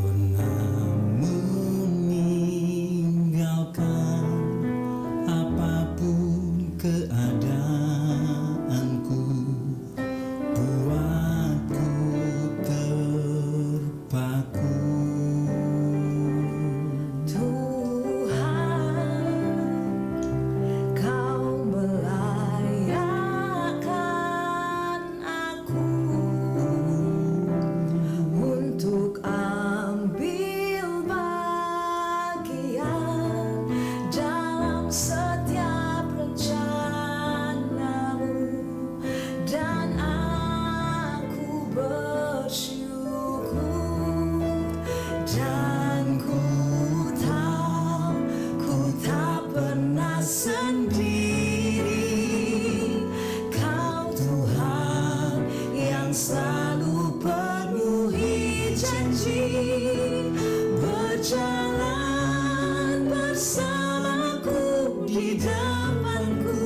pernah meninggalkan apapun keadaanku, buatku terpaku. Tuhan, Kau melayakan aku untuk ambil bagian dalam setiap rencanamu, dan aku bersyukur, dan ku tahu ku tak pernah sendiri. Kau Tuhan yang selalu penuhi janji, berjalan bersamaku di depanku,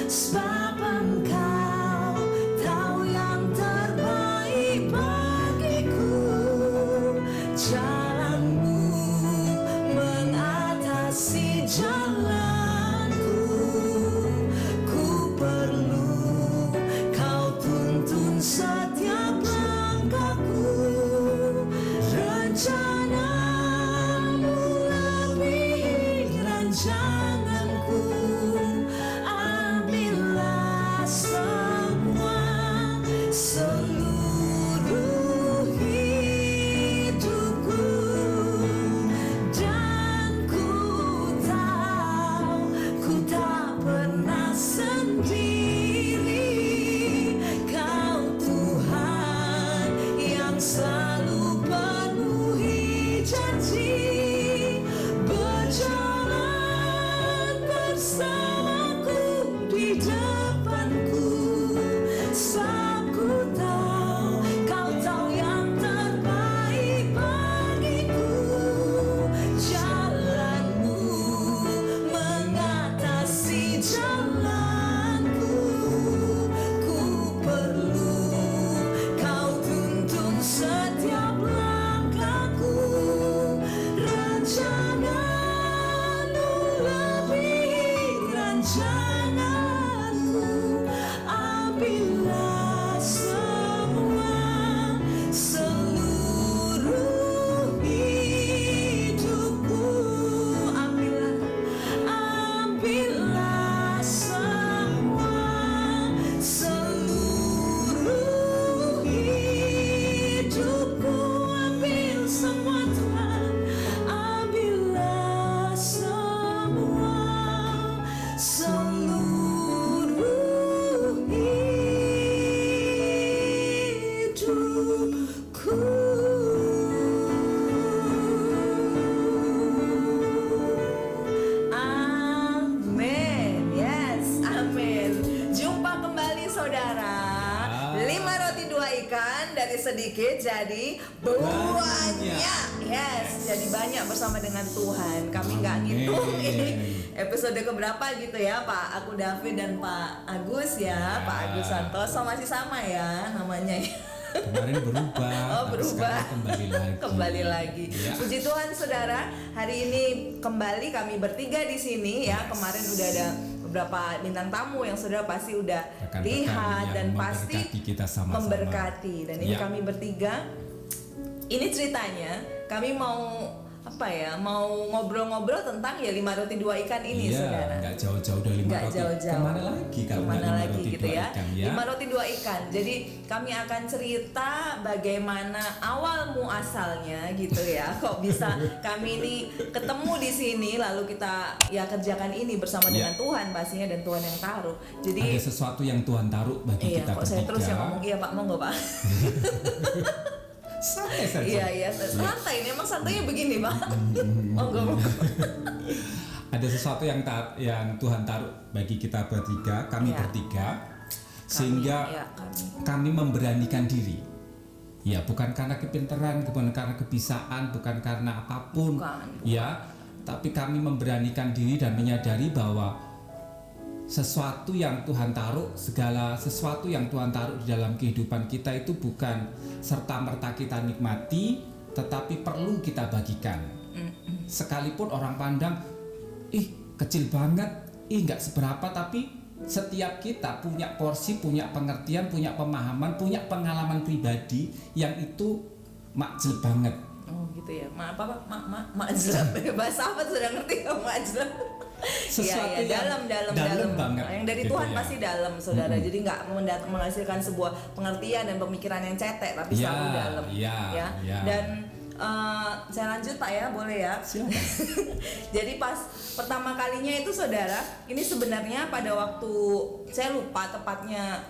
sebab Engkau tahu yang terbaik bagiku. Jalanmu mengatasi jalanku, ku perlu Kau tuntun setiap langkahku. Rencanamu lebih rancanganku, ambillah semua seluruh hidupku, dan ku tahu ku tak pernah sendiri. Kau Tuhan yang selalu penuhi janji, berjalan bersamaku di depanku, sebab ku tahu Kau tahu yang terbaik bagiku. Jalanmu mengatasi jalanku, ku perlu Kau tuntun setiap langkahku. Rencanamu lebih rancanganku, ambillah semua seluruh hidupku, ambillah semua seluruh hidupku, ambil semua Tuhan, ambillah semua seluruh hidupku. Amin. Yes, amin. Jumpa kembali saudara. 5 roti 2 ikan, dari sedikit jadi banyak. Yes, jadi banyak bersama dengan Tuhan. Kami nggak ngitung ini episode keberapa gitu ya, Pak Aku David dan Pak Agus ya. Pak Agus Santoso masih sama ya namanya ya. Kemarin berubah, tapi Berubah. sekarang kembali lagi. Ya. Ya. Puji Tuhan saudara, hari ini kembali kami bertiga di sini ya. Kemarin udah ada beberapa bintang tamu yang saudara pasti udah Rekan-rekan lihat yang dan pasti memberkati kita sama-sama. memberkati. Dan ini Ya. kami bertiga, ini ceritanya kami mau mau ngobrol-ngobrol tentang ya 5 roti 2 ikan ini Iya, saudara. nggak jauh-jauh dari 5 Nggak roti. jauh-jauh. Kemana lagi kalau Kemana nggak 5 lagi roti gitu 2 ya. ikan ya? 5 roti 2 ikan. Jadi kami akan cerita bagaimana awal muasalnya gitu ya. Kok bisa kami ini ketemu di sini lalu kita ya kerjakan ini bersama Iya. dengan Tuhan pastinya, dan Tuhan yang taruh. Jadi Ada sesuatu yang Tuhan taruh bagi iya, kita kok saya terus yang bertiga. ngomong iya Pak, monggo Pak. Santai saja. Iya, santai. Ini emang santainya begini Pak. Monggo. Ada sesuatu yang Tuhan taruh bagi kita bertiga, kami Ya. bertiga, sehingga kami memberanikan diri. Ya, bukan karena kepintaran, bukan karena kebisaan, bukan karena apapun. Bukan. Ya, tapi kami memberanikan diri dan menyadari bahwa sesuatu yang Tuhan taruh, segala sesuatu yang Tuhan taruh di dalam kehidupan kita itu bukan serta-merta kita nikmati, tetapi perlu kita bagikan. Sekalipun orang pandang, ih kecil banget, ih nggak seberapa, tapi setiap kita punya porsi, punya pengertian, punya pemahaman, punya pengalaman pribadi yang itu makjil banget. Oh gitu ya, makjlab. Bahasa apa sudah ngerti kamu makjlab? Sesuatu ya, dalam banget. Yang dari gitu Tuhan ya. pasti dalam, saudara. Jadi nggak menghasilkan sebuah pengertian dan pemikiran yang cetek, tapi selalu dalam. Ya. Dan saya lanjut Pak ya, boleh ya? Silakan. Jadi pas pertama kalinya itu saudara, ini sebenarnya pada waktu saya lupa tepatnya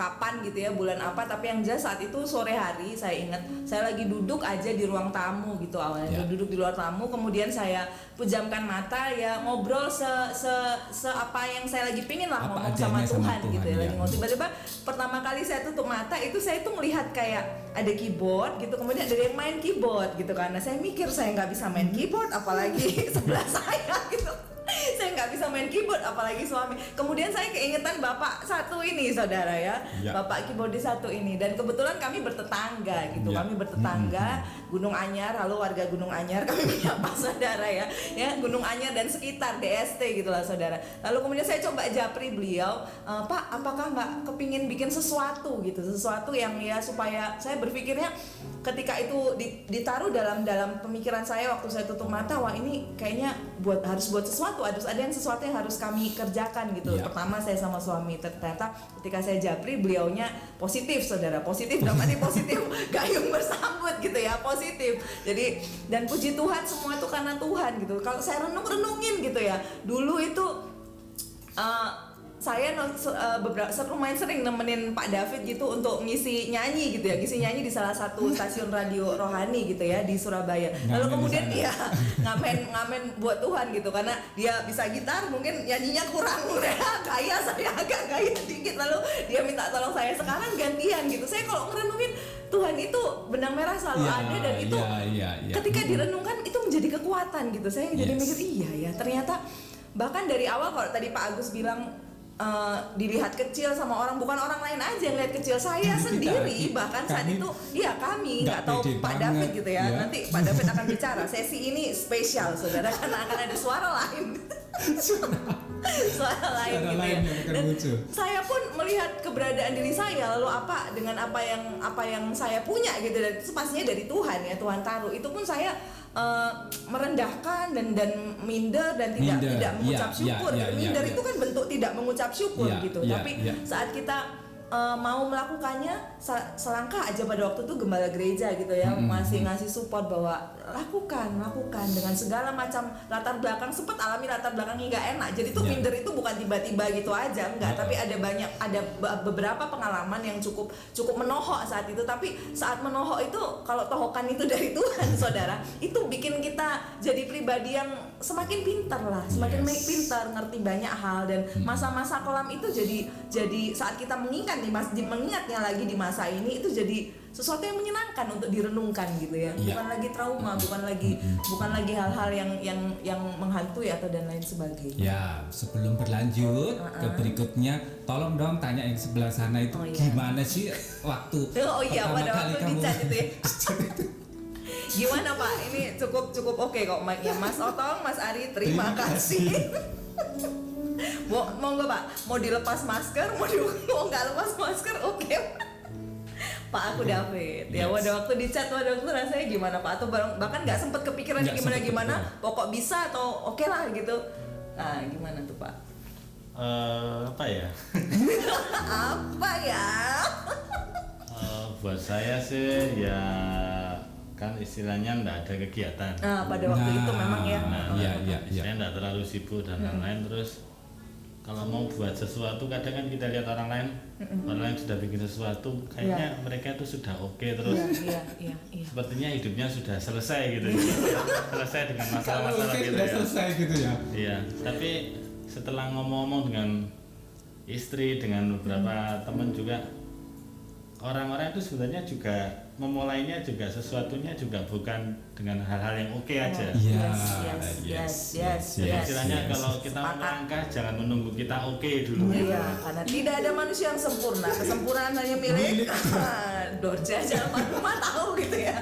kapan gitu ya, bulan apa, tapi yang jelas saat itu sore hari saya ingat saya lagi duduk aja di ruang tamu gitu awalnya, duduk di luar tamu, kemudian saya pejamkan mata ya ngobrol se apa yang saya lagi pingin lah, ngomong sama Tuhan gitu ya, lagi ngobrol. Tiba-tiba pertama kali saya tutup mata itu saya tuh melihat kayak ada keyboard gitu, kemudian ada yang main keyboard gitu, karena saya mikir saya nggak bisa main keyboard apalagi sebelah saya gitu. Saya nggak bisa main keyboard apalagi suami. Kemudian saya keingetan bapak satu ini saudara ya, bapak keyboardis satu ini, dan kebetulan kami bertetangga gitu, kami bertetangga Gunung Anyar. Halo warga Gunung Anyar, kami menyapa saudara ya Gunung Anyar dan sekitar DST gitulah saudara. Lalu kemudian saya coba japri beliau, Pak apakah nggak kepingin bikin sesuatu gitu, sesuatu yang ya supaya saya berpikirnya ketika itu ditaruh dalam pemikiran saya waktu saya tutup mata, wah ini kayaknya harus buat sesuatu, harus ada sesuatu yang harus kami kerjakan gitu. Pertama saya sama suami, ternyata ketika saya japri beliaunya positif saudara, positif dalam arti positif gayung bersambut gitu ya, positif. Jadi dan puji Tuhan semua itu karena Tuhan gitu. Kalau saya renungin gitu ya, dulu itu saya lumayan sering nemenin Pak David gitu untuk ngisi nyanyi gitu ya, ngisi nyanyi di salah satu stasiun radio rohani gitu ya di Surabaya. Lalu kemudian dia ngamen buat Tuhan gitu, karena dia bisa gitar, mungkin nyanyinya kurang gaya, saya agak gaya dikit, lalu dia minta tolong saya, sekarang gantian gitu. Saya kalau ngerenungin Tuhan itu benang merah selalu ada, dan itu ketika direnungkan itu menjadi kekuatan gitu. Saya jadi mikir iya ya, ternyata bahkan dari awal kalau tadi Pak Agus bilang dilihat kecil sama orang, bukan orang lain aja yang lihat kecil, saya sendiri bahkan saat itu kami nggak tahu Pak David gitu ya. Nanti Pak David akan bicara, sesi ini spesial saudara, karena akan ada suara lain suara lain gitu ya. Dan saya pun melihat keberadaan diri saya, lalu dengan apa yang saya punya gitu, dan itu pastinya dari Tuhan ya, Tuhan taruh. Itu pun saya merendahkan dan minder dan tidak mengucap syukur. Minder itu kan bentuk tidak mengucap syukur gitu. Tapi saat kita mau melakukannya, selangkah aja pada waktu itu gembala gereja gitu ya, masih ngasih support bahwa lakukan dengan segala macam latar belakang, sempat alami latar belakangnya nggak enak. Jadi tuh minder itu bukan tiba-tiba gitu aja, enggak, tapi ada beberapa pengalaman yang cukup menohok saat itu. Tapi saat menohok itu, kalau tohokan itu dari Tuhan saudara, itu bikin kita jadi pribadi yang semakin pintar lah, semakin pintar, ngerti banyak hal. Dan masa-masa kelam itu jadi saat kita mengingatnya lagi di masa ini, itu jadi sesuatu yang menyenangkan untuk direnungkan gitu ya. Bukan lagi trauma, bukan lagi hal-hal yang menghantui atau dan lain sebagainya. Ya, sebelum berlanjut ke berikutnya, tolong dong tanya yang sebelah sana itu gimana sih waktu pada waktu dicat itu ya. Gimana Pak? Ini cukup oke kok mic-nya. Mas Otong, Mas Ari, terima kasih. Monggo Pak, mau dilepas masker, mau nggak lepas masker, oke. Pak aku David, ya pada waktu dicat, pada waktu rasanya gimana Pak? Atau bahkan nggak sempet kepikiran gimana, pokok bisa atau oke lah gitu. Nah gimana tuh Pak? Apa ya? Apa ya? Buat saya sih ya kan istilahnya nggak ada kegiatan. Pada waktu itu memang ya. Saya nggak terlalu sibuk dan lain-lain. Terus kalau mau buat sesuatu, kadang kan kita lihat orang lain sudah bikin sesuatu, kayaknya mereka itu sudah oke, terus sepertinya hidupnya sudah selesai gitu. Selesai dengan masalah-masalah gitu ya. Selesai gitu ya. Iya, tapi setelah ngomong-ngomong dengan istri, dengan beberapa teman juga, orang-orang itu sebenarnya juga memulainya juga sesuatunya juga bukan dengan hal-hal yang oke aja. Yes. Istilahnya kalau kita melangkah jangan menunggu kita oke dulu. Iya, karena tidak ada manusia yang sempurna. Kesempurnaan hanya milik Dorja aja rumah tahu gitu ya.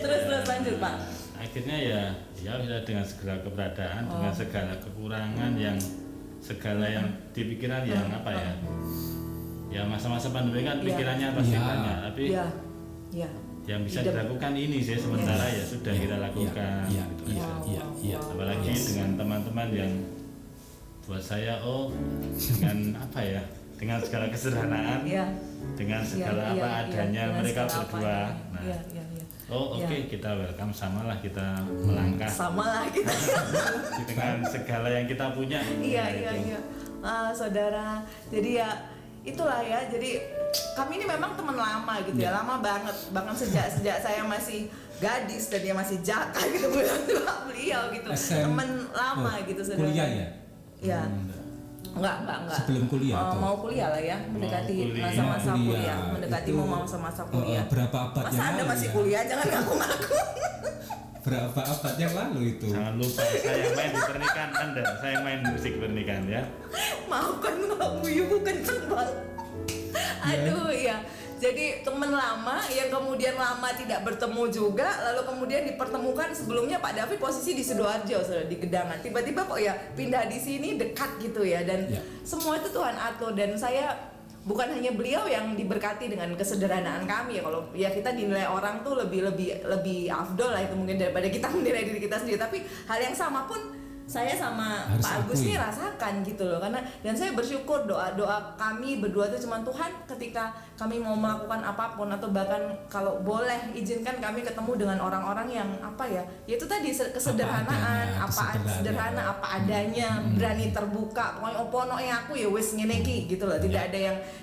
Terus lanjut Pak. Akhirnya ya sudah dengan segala keberadaan, dengan segala kekurangan yang segala yang di pikiran yang apa ya? Ya masa-masa pandemi kan pikirannya pasti banyak, tapi yang bisa dilakukan ini sih sementara ya sudah kita lakukan. Apalagi dengan teman-teman yang buat saya dengan apa ya? Dengan segala kesederhanaan, dengan segala apa adanya mereka berdua. Kita welcome, samalah kita melangkah. Samalah kita. Dengan segala yang kita punya. Iya. Saudara, jadi ya itulah ya. Jadi kami ini memang teman lama gitu ya, lama banget. Bahkan sejak saya masih gadis dan dia masih jaka gitu beliau gitu. Teman lama gitu saudara. Kuliah ya? Iya. Enggak. Sebelum kuliah mau kuliah lah ya, mendekati masa-masa kuliah, mendekati mau masa-masa kuliah. Berapa abad yang lalu? Masa Anda masih kuliah, jangan ngaku-ngaku. Berapa abad yang lalu itu? Jangan lupa saya main di pernikahan Anda, saya main musik pernikahan ya. Maafkan aku, ibu kenceng banget. Aduh ya. Jadi teman lama yang kemudian lama tidak bertemu juga, lalu kemudian dipertemukan. Sebelumnya Pak David posisi di Sidoarjo, di Gedangan. Tiba-tiba kok ya pindah di sini dekat gitu ya, dan semua itu Tuhan atur. Dan saya bukan hanya beliau yang diberkati dengan kesederhanaan kami ya. Kalau ya kita dinilai orang tuh lebih afdol lah itu mungkin daripada kita menilai diri kita sendiri. Tapi hal yang sama pun saya sama harus Pak Agus ini rasakan gitu loh, karena dan saya bersyukur doa kami berdua itu cuma Tuhan ketika kami mau melakukan apapun atau bahkan kalau boleh izinkan kami ketemu dengan orang-orang yang apa ya itu tadi kesederhanaan, sederhana apa adanya, berani terbuka, pokoknya opono aku ya wis ngene iki gitu loh, tidak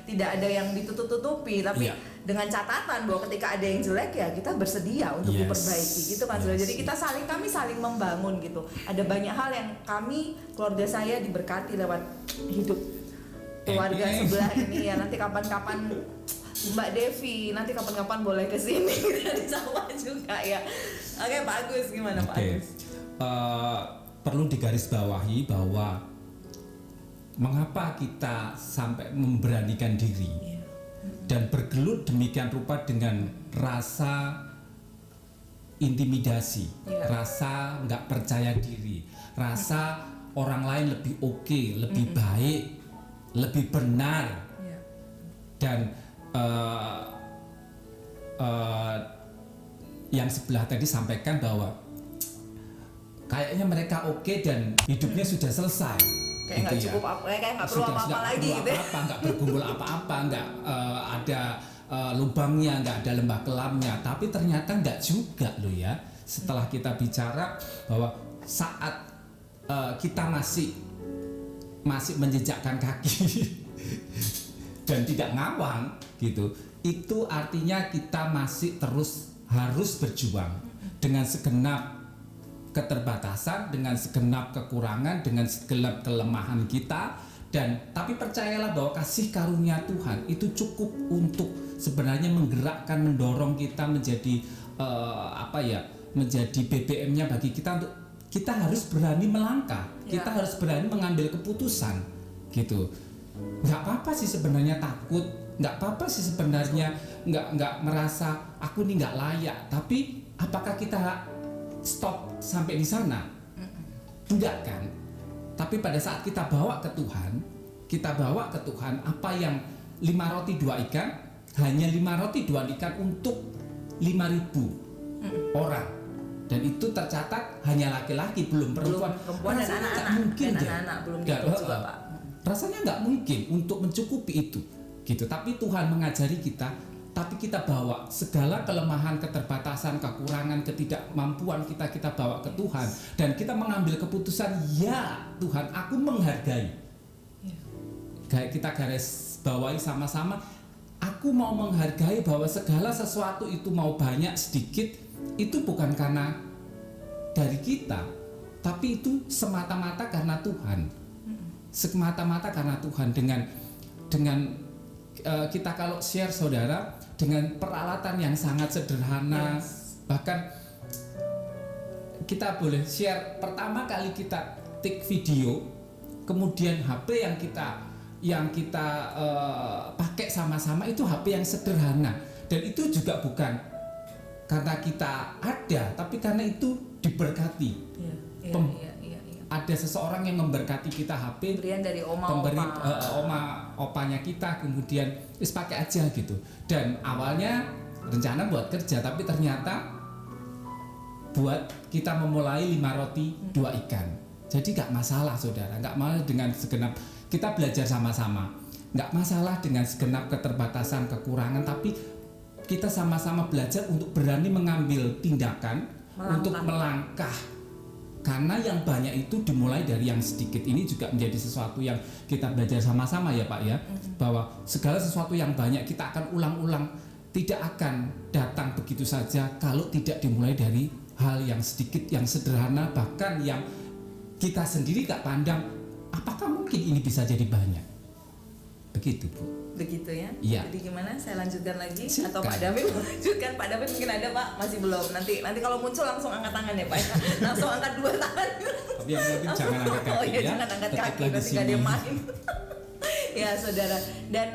ada yang ditutup-tutupi, tapi dengan catatan bahwa ketika ada yang jelek ya kita bersedia untuk diperbaiki gitu kan. Jadi kami saling membangun gitu. Ada banyak hal yang kami keluarga saya diberkati lewat hidup keluarga sebelah ini ya. Nanti kapan-kapan Mbak Devi nanti kapan-kapan boleh kesini di sawah juga ya. Oke Pak Agus, gimana Pak Agus? Perlu digarisbawahi bahwa mengapa kita sampai memberanikan diri dan bergelut demikian rupa dengan rasa intimidasi, rasa nggak percaya diri, rasa orang lain lebih oke, lebih baik, lebih benar, dan yang sebelah tadi sampaikan bahwa kayaknya mereka oke dan hidupnya sudah selesai. Kayak nggak cukup kayak nggak perlu apa-apa lagi gitu ya. Nggak bergumul apa-apa, nggak ada lubangnya, nggak ada lembah kelamnya. Tapi ternyata nggak juga loh ya. Setelah kita bicara bahwa saat kita masih menjejakkan kaki dan tidak ngawang gitu, itu artinya kita masih terus harus berjuang dengan segenap keterbatasan, dengan segenap kekurangan, dengan segenap kelemahan kita, dan tapi percayalah bahwa kasih karunia Tuhan itu cukup untuk sebenarnya menggerakkan, mendorong kita menjadi menjadi BBM-nya bagi kita untuk kita harus berani melangkah, kita harus berani mengambil keputusan gitu. Nggak apa-apa sih sebenarnya takut, nggak apa-apa sih sebenarnya nggak merasa aku ini nggak layak, tapi apakah kita stop sampai di sana? Enggak kan? Tapi pada saat kita bawa ke Tuhan, apa yang 5 roti 2 ikan, hanya 5 roti 2 ikan untuk 5.000 orang. Dan itu tercatat hanya laki-laki, belum perempuan. Dan anak-anak belum juga, Pak. Rasanya nggak mungkin untuk mencukupi itu, gitu. Tapi Tuhan mengajari kita. Tapi kita bawa segala kelemahan, keterbatasan, kekurangan, ketidakmampuan kita bawa ke Tuhan, dan kita mengambil keputusan, ya Tuhan, aku menghargai. Kayak kita garis bawahi sama-sama, aku mau menghargai bahwa segala sesuatu itu mau banyak sedikit itu bukan karena dari kita, tapi itu semata-mata karena Tuhan. Semata-mata karena Tuhan. Dengan kita kalau share saudara dengan peralatan yang sangat sederhana, bahkan kita boleh share pertama kali kita take video, kemudian HP yang kita pakai sama-sama itu HP yang sederhana, dan itu juga bukan karena kita ada, tapi karena itu diberkati. Ada seseorang yang memberkati kita HP, pemberian dari opanya kita, kemudian pakai aja gitu. Dan awalnya rencana buat kerja, tapi ternyata buat kita memulai 5 roti 2 ikan. Jadi nggak masalah saudara, nggak masalah dengan segenap, kita belajar sama-sama, nggak masalah dengan segenap keterbatasan, kekurangan, tapi kita sama-sama belajar untuk berani mengambil tindakan, untuk melangkah. Karena yang banyak itu dimulai dari yang sedikit. Ini juga menjadi sesuatu yang kita belajar sama-sama ya Pak ya, bahwa segala sesuatu yang banyak kita akan ulang-ulang, tidak akan datang begitu saja kalau tidak dimulai dari hal yang sedikit, yang sederhana, bahkan yang kita sendiri gak pandang, apakah mungkin ini bisa jadi banyak. Begitu Bu. Begitu ya? Iya. Jadi gimana? Saya lanjutkan lagi? Silakan. Atau Pak David lanjutkan? Pak David mungkin ada Pak? Masih belum. Nanti kalau muncul langsung angkat tangan ya Pak ya? Langsung angkat 2 tangan. Tapi yang penting jangan angkat kaki. Oh iya, jangan angkat kaki, nanti gak ada yang main. Ya saudara. Dan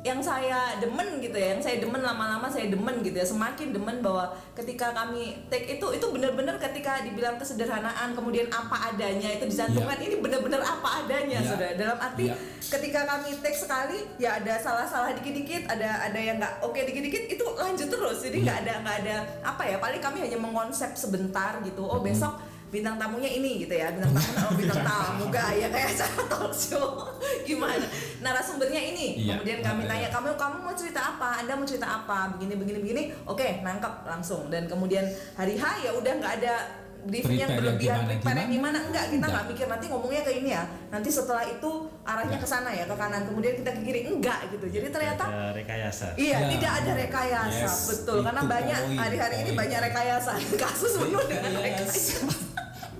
yang saya demen gitu ya, yang saya demen lama-lama saya demen gitu ya, semakin demen bahwa ketika kami take itu benar-benar ketika dibilang kesederhanaan, kemudian apa adanya itu dicantumkan, ini benar-benar apa adanya saudara. Dalam arti ketika kami take sekali ya ada salah-salah dikit-dikit, ada yang nggak oke dikit-dikit, itu lanjut terus. Jadi nggak ada apa ya, paling kami hanya mengkonsep sebentar gitu. Oh besok bintang tamunya ini gitu ya, bintang tamu gaya kayak acara talk show gimana, narasumbernya ini, kemudian kami tanya kamu mau cerita apa, Anda mau cerita apa, begini, oke nangkep langsung. Dan kemudian hari H ya udah nggak ada briefing yang berlebihan, prepare gimana, enggak, kita nggak mikir nanti ngomongnya ke ini ya, nanti setelah itu arahnya ke sana ya, ke kanan, kemudian kita ke kiri, enggak gitu. Jadi ternyata ada rekayasa. Iya, tidak ada rekayasa, betul, karena banyak hari-hari ini banyak rekayasa, kasus penuh dengan rekayasa.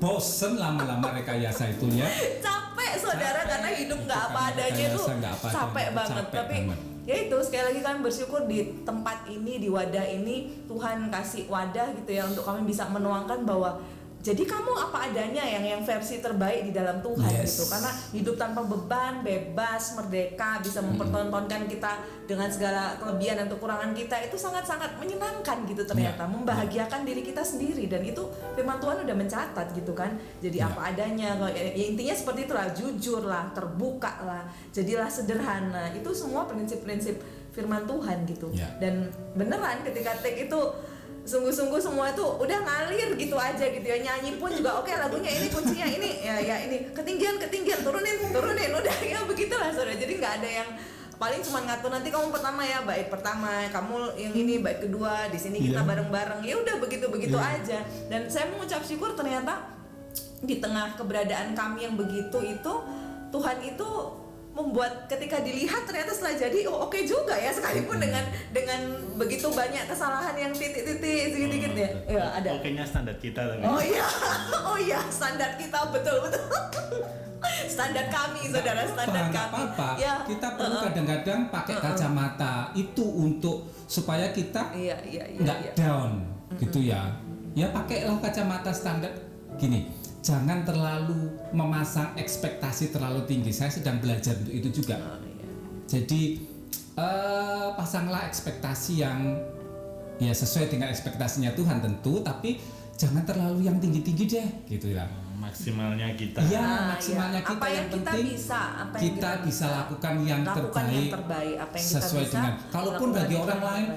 Bosen lama-lama rekayasa itu ya. Capek saudara, karena hidup nggak apa adanya itu capek banget. Tapi ya itu sekali lagi kami bersyukur di tempat ini, di wadah ini Tuhan kasih wadah gitu ya untuk kami bisa menuangkan bahwa jadi kamu apa adanya, yang versi terbaik di dalam Tuhan gitu. Karena hidup tanpa beban, bebas, merdeka, bisa mempertontonkan kita dengan segala kelebihan dan kekurangan kita, itu sangat-sangat menyenangkan gitu ternyata, membahagiakan diri kita sendiri. Dan itu firman Tuhan udah mencatat gitu kan. Jadi apa adanya, ya intinya seperti itulah, jujur lah, terbuka lah, jadilah sederhana. Itu semua prinsip-prinsip firman Tuhan gitu. Dan beneran ketika take itu sungguh-sungguh semua tuh udah ngalir gitu aja gitu ya, nyanyi pun juga oke, lagunya ini kuncinya ini ya ini ketinggian turunin udah ya begitulah saudara. Jadi nggak ada yang paling cuma ngatur nanti kamu pertama ya bait pertama, kamu yang ini bait kedua, di sini kita bareng-bareng, ya udah begitu aja. Dan saya mengucap syukur ternyata di tengah keberadaan kami yang begitu itu, Tuhan itu membuat ketika dilihat ternyata setelah jadi oke juga ya, sekalipun dengan begitu banyak kesalahan yang titik-titik sedikit ya. Ya ada. Okenya standar kita tapi. Oh iya standar kita betul. Standar kami saudara, standar kami. Apa-apa. Ya, kita perlu kadang-kadang pakai kacamata itu untuk supaya kita nggak down gitu ya. Ya pakailah kacamata standar gini. Jangan terlalu memasang ekspektasi terlalu tinggi. Saya sedang belajar untuk itu juga. Jadi pasanglah ekspektasi yang ya sesuai dengan ekspektasinya Tuhan tentu, tapi jangan terlalu yang tinggi-tinggi deh, gitu ya. Maksimalnya kita. Ya, maksimalnya kita. Apa yang penting kita bisa lakukan yang terbaik, apa yang sesuai kita dengan. Kalaupun bagi orang lain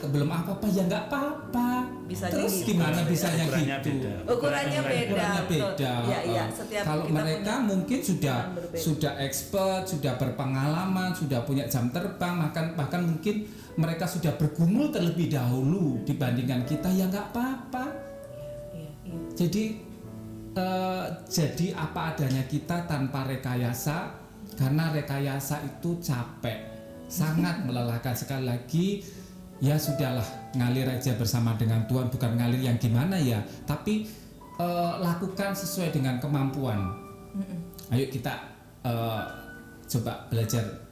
belum apa-apa ya nggak apa-apa. Bisa terus jadi gimana bisanya gitu? Ukurannya beda. Ya, kalau mereka mungkin sudah expert, sudah berpengalaman, sudah punya jam terbang, bahkan mungkin mereka sudah bergumul terlebih dahulu dibandingkan kita, ya nggak apa-apa. Jadi apa adanya kita tanpa rekayasa, karena rekayasa itu capek, sangat melelahkan. Sekali lagi ya sudahlah, ngalir aja bersama dengan Tuhan, bukan ngalir yang gimana ya, tapi lakukan sesuai dengan kemampuan. Ayo kita coba belajar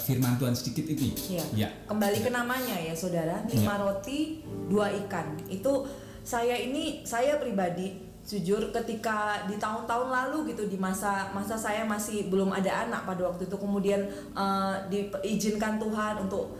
firman Tuhan sedikit ini. Ya. Kembali ke namanya ya saudara, 5 roti 2 ikan. Itu saya pribadi jujur ketika di tahun-tahun lalu gitu, di masa saya masih belum ada anak pada waktu itu, kemudian diizinkan Tuhan untuk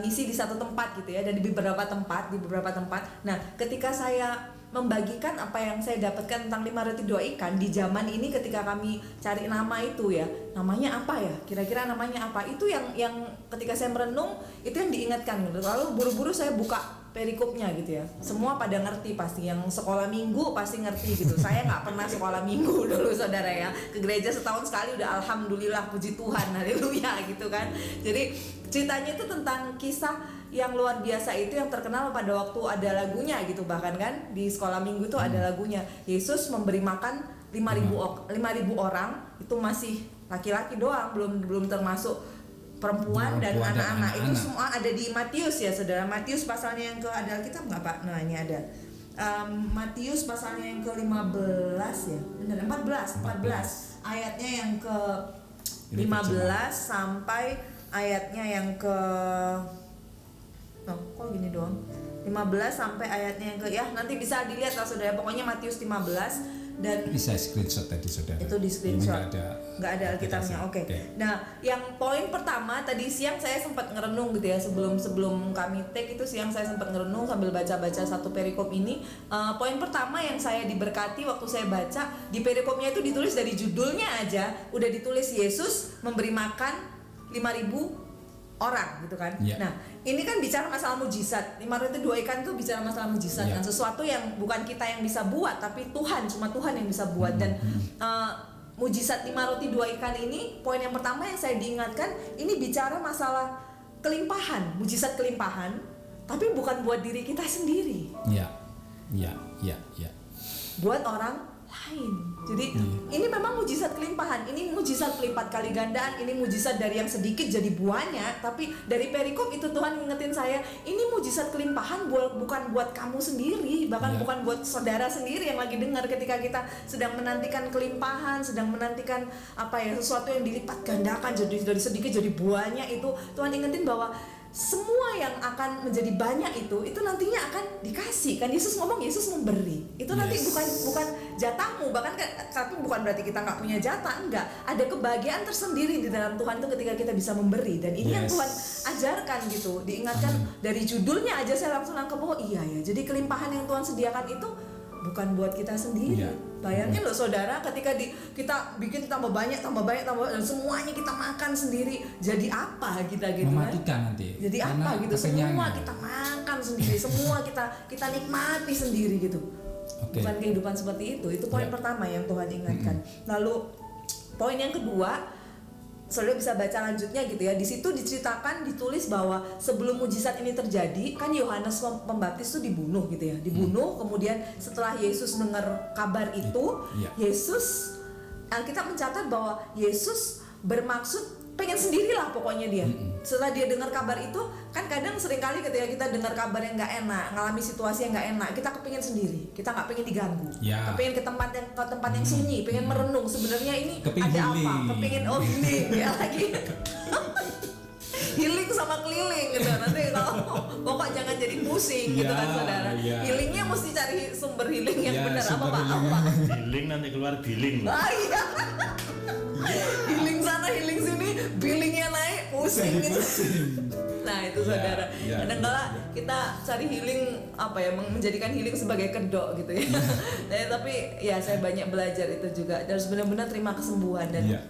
ngisi di satu tempat gitu ya, dan di beberapa tempat. Nah, ketika saya membagikan apa yang saya dapatkan tentang 5 roti 2 ikan di zaman ini, ketika kami cari nama itu ya, namanya apa ya? Kira-kira namanya apa? Itu yang ketika saya merenung itu yang diingatkan gitu. Lalu buru-buru saya buka perikopnya gitu ya. Semua pada ngerti pasti, yang sekolah minggu pasti ngerti gitu. Saya nggak pernah sekolah minggu dulu saudara ya. Ke gereja setahun sekali udah alhamdulillah, puji Tuhan, haleluya gitu kan. Jadi ceritanya itu tentang kisah yang luar biasa itu yang terkenal pada waktu ada lagunya gitu, bahkan kan di sekolah minggu itu ada lagunya. Yesus memberi makan 5.000 orang, itu masih laki-laki doang, belum termasuk perempuan dan anak-anak. Itu semua ada di Matius ya saudara. Matius pasalnya yang ke, ada Alkitab nggak Pak? Nah ini ada Matius pasalnya yang ke-15 ya, benar 14 ayatnya yang ke 15 sampai ayatnya yang ke kok gini doang, 15 sampai ayatnya yang ke, ya nanti bisa dilihat lah saudara, pokoknya Matius 15. Dan bisa screenshot tadi saudara. Itu di screenshot. Nggak ada Alkitabnya. Oke. Nah, yang poin pertama tadi siang saya sempat ngerenung gitu ya, sebelum kami take itu siang saya sempat ngerenung sambil baca-baca satu perikop ini. Poin pertama yang saya diberkati waktu saya baca di perikopnya itu ditulis, dari judulnya aja udah ditulis Yesus memberi makan 5.000 orang gitu kan. Nah, ini kan bicara masalah mujizat. 5 roti 2 ikan itu bicara masalah mujizat kan, sesuatu yang bukan kita yang bisa buat, tapi cuma Tuhan yang bisa buat. Dan mujizat 5 roti 2 ikan ini, poin yang pertama yang saya diingatkan, ini bicara masalah kelimpahan, mujizat kelimpahan, tapi bukan buat diri kita sendiri. Buat orang lain. Jadi ini memang mujizat kelimpahan, ini mujizat pelipat kali gandaan, ini mujizat dari yang sedikit jadi banyak. Tapi dari perikop itu Tuhan ngingetin saya, ini mujizat kelimpahan bukan buat kamu sendiri, bahkan bukan buat saudara sendiri yang lagi dengar. Ketika kita sedang menantikan kelimpahan, sedang menantikan sesuatu yang dilipat gandakan, jadi dari sedikit jadi banyak, itu Tuhan ingetin bahwa semua yang akan menjadi banyak itu nantinya akan dikasih kan. Yesus ngomong, Yesus memberi itu nanti bukan jatahmu, bahkan tapi bukan berarti kita nggak punya jatah, enggak, ada kebahagiaan tersendiri di dalam Tuhan tuh ketika kita bisa memberi. Dan ini yang Tuhan ajarkan gitu, diingatkan dari judulnya aja saya langsung nangkep, oh iya ya, jadi kelimpahan yang Tuhan sediakan itu bukan buat kita sendiri. Bayangin loh saudara, ketika kita bikin tambah banyak dan semuanya kita makan sendiri, jadi apa kita gitu mematikan kan? Nanti. Jadi apa gitu, semua kita makan sendiri, semua kita nikmati sendiri gitu. Bukan kehidupan seperti itu. Itu poin pertama yang Tuhan ingatkan. Lalu poin yang kedua, saudara bisa baca lanjutnya gitu ya. Di situ diceritakan, ditulis bahwa sebelum mujizat ini terjadi, kan Yohanes Pembaptis itu dibunuh gitu ya. Dibunuh, kemudian setelah Yesus dengar kabar itu, Yesus, Alkitab mencatat bahwa Yesus bermaksud pengen sendirilah pokoknya dia. Setelah dia dengar kabar itu, kan kadang seringkali ketika kita dengar kabar yang nggak enak, ngalami situasi yang nggak enak, kita kepingin sendiri, kita nggak pengen diganggu, kepingin ke tempat yang sunyi, pengen merenung sebenarnya ini kepingin ada healing. apa, kepingin healing ya lagi. Healing sama keliling gitu. Nanti kalau pokok jangan jadi pusing gitu kan saudara. Healingnya mesti cari sumber healing yang benar. Apa Pak? Healing nanti keluar billing. Iya. Healing sana healing sini, billingnya naik, pusing gitu. Nah itu saudara. Kadang-kala kita cari healing menjadikan healing sebagai kedok gitu ya. Tapi ya saya banyak belajar itu juga, dan benar-benar terima kesembuhan. Dan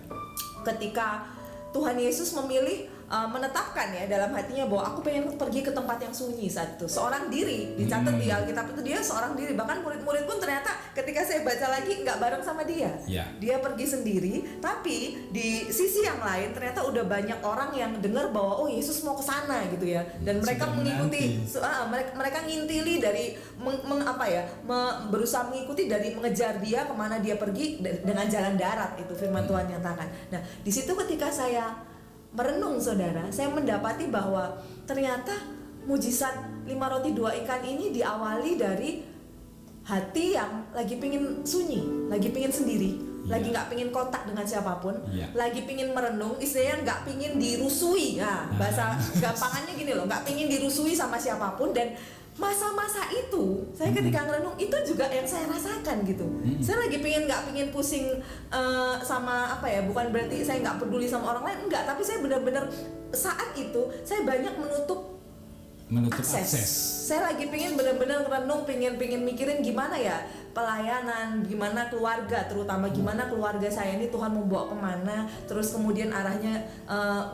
ketika Tuhan Yesus memilih menetapkan ya dalam hatinya bahwa aku pengen pergi ke tempat yang sunyi saat itu, seorang diri, dicatat di Alkitab itu dia seorang diri. Bahkan murid-murid pun ternyata ketika saya baca lagi nggak bareng sama dia, dia pergi sendiri. Tapi di sisi yang lain ternyata udah banyak orang yang dengar bahwa oh Yesus mau ke sana gitu ya, dan mereka mengikuti, mereka ngintili dari berusaha mengikuti dari mengejar dia kemana dia pergi dengan jalan darat, itu firman Tuhan nyatakan. Nah di situ ketika saya merenung saudara, saya mendapati bahwa ternyata mujizat 5 roti 2 ikan ini diawali dari hati yang lagi pingin sunyi, lagi pingin sendiri, lagi nggak pingin kontak dengan siapapun, lagi pingin merenung, istilahnya nggak pingin dirusui. Nah bahasa gampangannya gini loh, nggak pingin dirusui sama siapapun, dan masa-masa itu saya ketika ngerenung itu juga yang saya rasakan gitu. Saya lagi nggak pingin pusing sama apa ya, bukan berarti saya nggak peduli sama orang lain, enggak, tapi saya benar-benar saat itu saya banyak menutup akses. Saya lagi pingin benar-benar renung, pingin mikirin gimana ya pelayanan, gimana keluarga, terutama gimana keluarga saya ini Tuhan mau bawa kemana, terus kemudian arahnya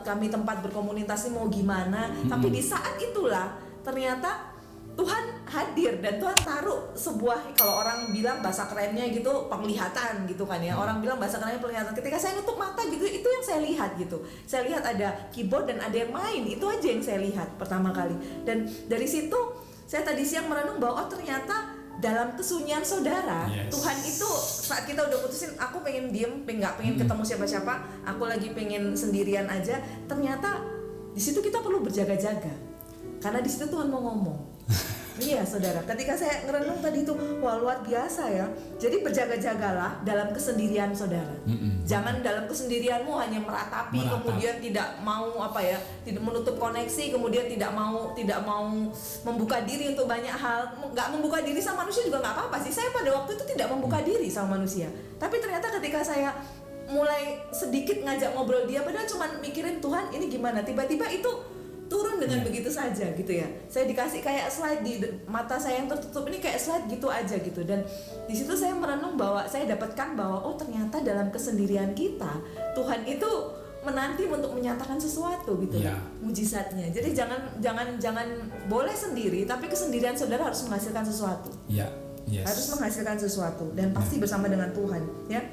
kami tempat berkomunitas ini mau gimana. Tapi di saat itulah ternyata Tuhan hadir dan Tuhan taruh sebuah, kalau orang bilang bahasa kerennya gitu, penglihatan gitu kan ya. Orang bilang bahasa kerennya penglihatan. Ketika saya nutup mata gitu, itu yang saya lihat gitu. Saya lihat ada keyboard dan ada yang main. Itu aja yang saya lihat pertama kali. Dan dari situ saya tadi siang merenung bahwa ternyata dalam kesunyian saudara, Tuhan itu saat kita udah putusin, aku pengen diem, nggak pengen ketemu siapa-siapa, aku lagi pengen sendirian aja. Ternyata di situ kita perlu berjaga-jaga, karena di situ Tuhan mau ngomong. Iya saudara, ketika saya ngerenung tadi itu, wah luar biasa ya. Jadi berjaga-jagalah dalam kesendirian saudara. Jangan dalam kesendirianmu hanya meratapi, kemudian tidak mau tidak menutup koneksi, kemudian tidak mau membuka diri untuk banyak hal. Nggak membuka diri sama manusia juga nggak apa-apa sih. Saya pada waktu itu tidak membuka diri sama manusia. Tapi ternyata ketika saya mulai sedikit ngajak ngobrol dia, padahal cuma mikirin Tuhan ini gimana, tiba-tiba itu turun dengan begitu saja gitu ya. Saya dikasih kayak slide di mata saya yang tertutup ini, kayak slide gitu aja gitu. Dan di situ saya merenung bahwa saya dapatkan bahwa oh ternyata dalam kesendirian kita Tuhan itu menanti untuk menyatakan sesuatu gitu ya, mujizatnya. Jadi jangan boleh sendiri, tapi kesendirian saudara harus menghasilkan sesuatu. Harus menghasilkan sesuatu dan pasti bersama dengan Tuhan ya.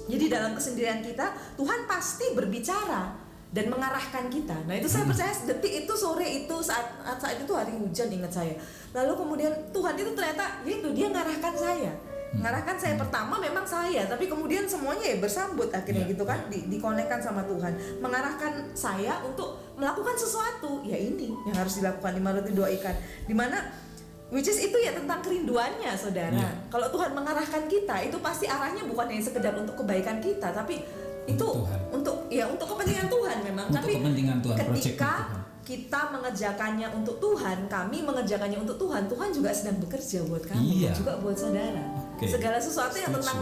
Jadi dalam kesendirian kita Tuhan pasti berbicara dan mengarahkan kita. Nah itu saya percaya detik itu, sore itu, saat itu hari hujan ingat saya. Lalu kemudian Tuhan itu ternyata yaitu dia ngarahkan saya. Ngarahkan saya pertama memang saya, tapi kemudian semuanya ya bersambut akhirnya gitu kan, dikonekkan sama Tuhan. Mengarahkan saya untuk melakukan sesuatu. Ya ini yang harus dilakukan, 5 roti 2 ikan. Dimana which is itu ya tentang kerinduannya saudara. Kalau Tuhan mengarahkan kita, itu pasti arahnya bukan hanya sekedar untuk kebaikan kita, tapi itu untuk kepentingan Tuhan memang. Untuk tapi kepentingan Tuhan, ketika kita mengerjakannya untuk Tuhan, kami mengerjakannya untuk Tuhan, Tuhan juga sedang bekerja buat kami, juga buat saudara. Segala sesuatu yang tentang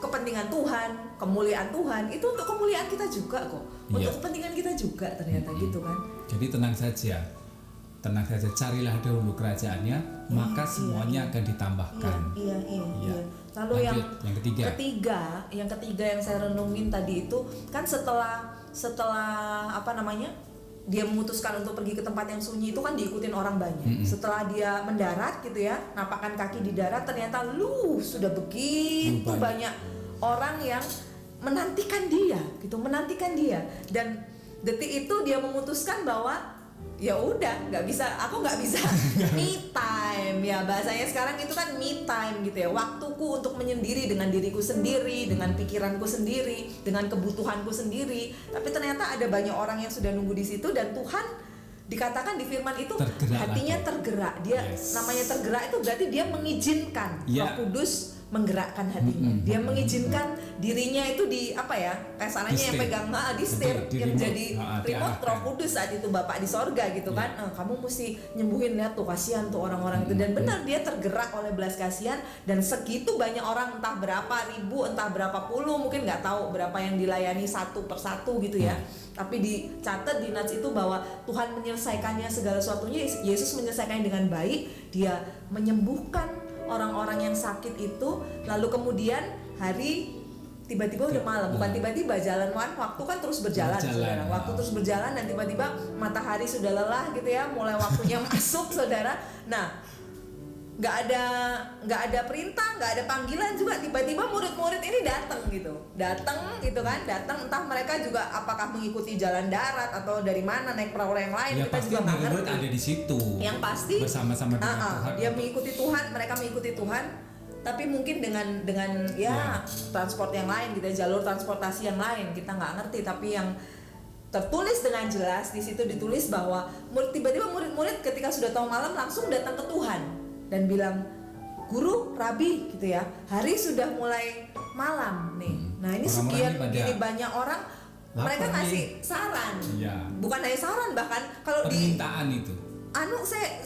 kepentingan Tuhan, kemuliaan Tuhan, itu untuk kemuliaan kita juga kok, untuk kepentingan kita juga ternyata gitu kan. Jadi tenang saja, carilah dahulu kerajaannya, maka semuanya akan ditambahkan. Iya. Lalu yang ketiga yang saya renungin tadi itu kan setelah dia memutuskan untuk pergi ke tempat yang sunyi itu kan diikutin orang banyak. Telah dia mendarat gitu ya, napakkan kaki di darat, ternyata sudah begitu banyak orang yang menantikan dia dan detik itu dia memutuskan bahwa ya udah aku nggak bisa me time ya, bahasanya sekarang itu kan me time gitu ya, waktuku untuk menyendiri dengan diriku sendiri, dengan pikiranku sendiri, dengan kebutuhanku sendiri. Tapi ternyata ada banyak orang yang sudah nunggu di situ dan Tuhan dikatakan di firman itu hatinya tergerak. Dia namanya tergerak itu berarti dia mengizinkan Roh Kudus menggerakkan hatinya. Dia mengizinkan dirinya itu kasarnya yang pegang di setir, yang jadi remote Roh Kudus saat itu Bapak di sorga gitu kan. Kamu mesti nyembuhin, lihat tuh kasihan tuh orang-orang itu. Dan benar dia tergerak oleh belas kasihan dan segitu banyak orang, entah berapa ribu, entah berapa puluh, mungkin nggak tahu berapa yang dilayani satu persatu gitu ya. Tapi dicatat di nats itu bahwa Tuhan menyelesaikannya segala sesuatunya. Yesus menyelesaikannya dengan baik. Dia menyembuhkan orang-orang yang sakit itu. Lalu kemudian tiba-tiba udah malam, bukan tiba-tiba, waktu kan terus berjalan saudara. Waktu terus berjalan dan tiba-tiba matahari sudah lelah gitu ya, mulai waktunya masuk saudara. Nah, nggak ada perintah, nggak ada panggilan juga, tiba-tiba murid-murid ini datang gitu kan, entah mereka juga apakah mengikuti jalan darat atau dari mana naik perahu yang lain, kita juga nggak ngerti. Ada di situ. Yang pasti bersama-sama dengan Tuhan. Dia mengikuti Tuhan, mereka mengikuti Tuhan, tapi mungkin dengan transport yang lain gitu ya, jalur transportasi yang lain kita nggak ngerti. Tapi yang tertulis dengan jelas di situ ditulis bahwa tiba-tiba murid-murid ketika sudah tahu malam langsung datang ke Tuhan dan bilang, "Guru, Rabi," gitu ya, "hari sudah mulai malam nih." Nah ini sekian begini banyak orang, mereka ngasih saran, bukan hanya saran, bahkan kalau permintaan itu